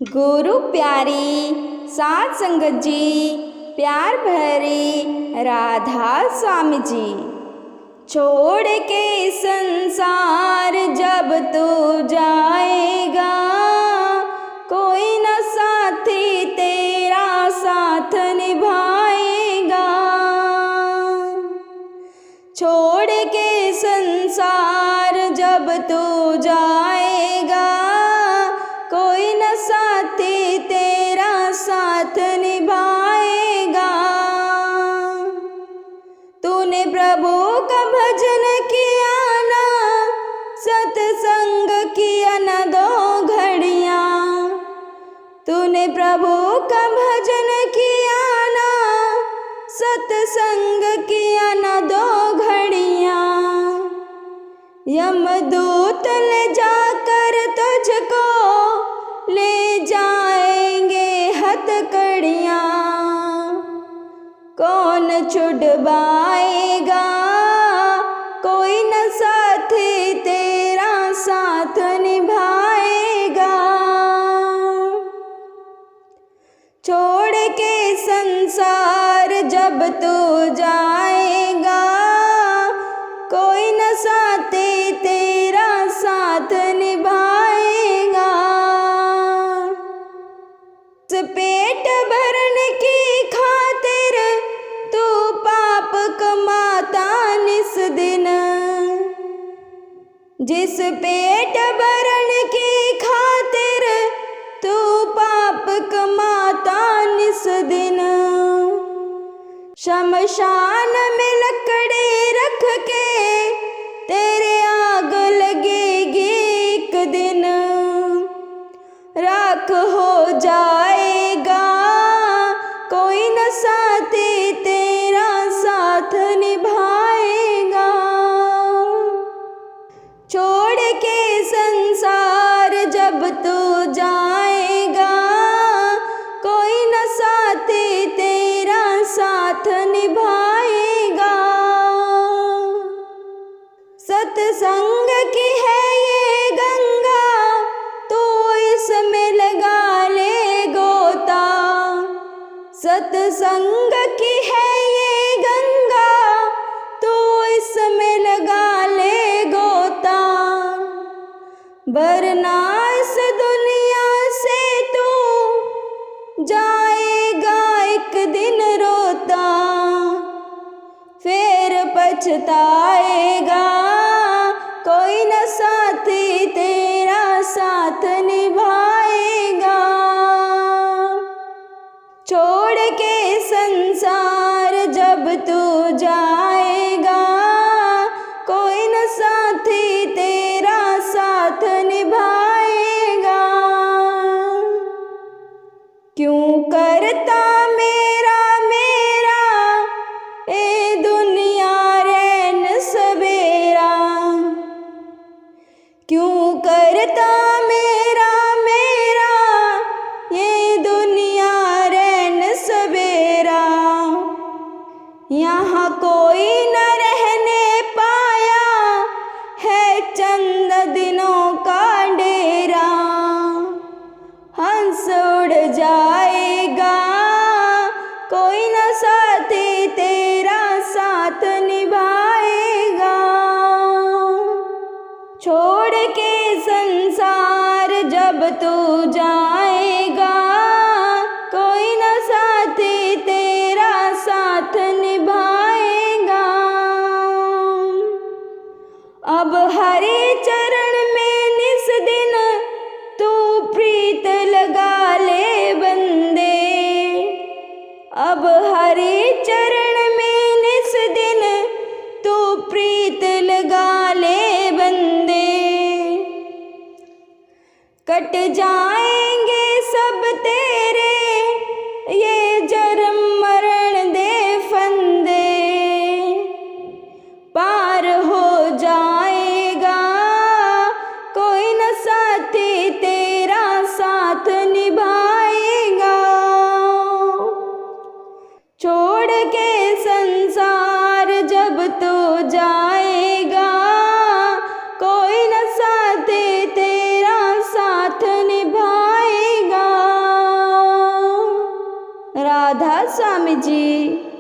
गुरु प्यारी साध संगत जी, प्यार भरी राधा स्वामी जी। छोड़ के संसार जब तू जाएगा, कोई न साथी तेरा साथ निभाएगा। छोड़ के संसार जब तू जाएगा, कोई न साथी तेरा साथ निभाएगा। तूने प्रभु का भजन किया ना, सत्संग किया न दो घड़ियाँ। तूने प्रभु का भजन किया ना, सत्संग किया न दो घड़ियाँ। यमदूत ले जाकर तुझको ले जाएंगे हथकड़ियाँ। कौन छुड़वाएगा, कोई न साथी तेरा साथ निभाएगा। छोड़ के संसार जब तू जाएगा, कोई न साथी तेरा साथ निभाएगा। पेट भरने की खातिर तू पाप कमाता निस दिन। जिस पेट भरने की खातिर तू पाप कमाता निस दिन, शमशान में लकड़ी रख के तेरे आग लगेगी एक दिन। राख हो जाएगा, कोई न साथी तेरा साथ निभाएगा। छोड़ के संसार जब तू जाएगा, कोई न साथी तेरा साथ निभाएगा। सत्संग की है ये गंगा, तू इसमें लगा ले गोता। सत्संग की है ये गंगा, तू इसमें लगा ले गोता। वरना इस दुनिया से तू जाएगा एक दिन रोता। फिर पछताएगा, कोई न साथी तेरा साथ निभाएगा। छोड़ के संसार जब तू जाएगा, कोई न साथी तेरा साथ निभाएगा। क्यों करता मेरा मेरा ए दुनिया रैन सवेरा। क्यों करता मेरा मेरा ये दुनिया रैन सवेरा। यहाँ कोई न रहने पाया है चंद दिनों का डेरा। हंस उड़ जाएगा, कोई न साथी तेरा साथ निभाएगा। छोड़ के संसार जब तू जाएगा, कोई न साथी तेरा साथ निभाएगा। अब हरे चरण में निस दिन तू प्रीत लगा ले बंदे। अब हरे चरण में निस दिन तू प्रीत लगा ले बंदे। कट जाएंगे सब तेरे ये जन्म मरण दे फंदे। पार हो जाएगा, कोई न साथी तेरा साथ निभाएगा। छोड़ के संसार जब तू जाएगा, कोई न साथी तेरा साथ निभाएगा। राधा स्वामी जी।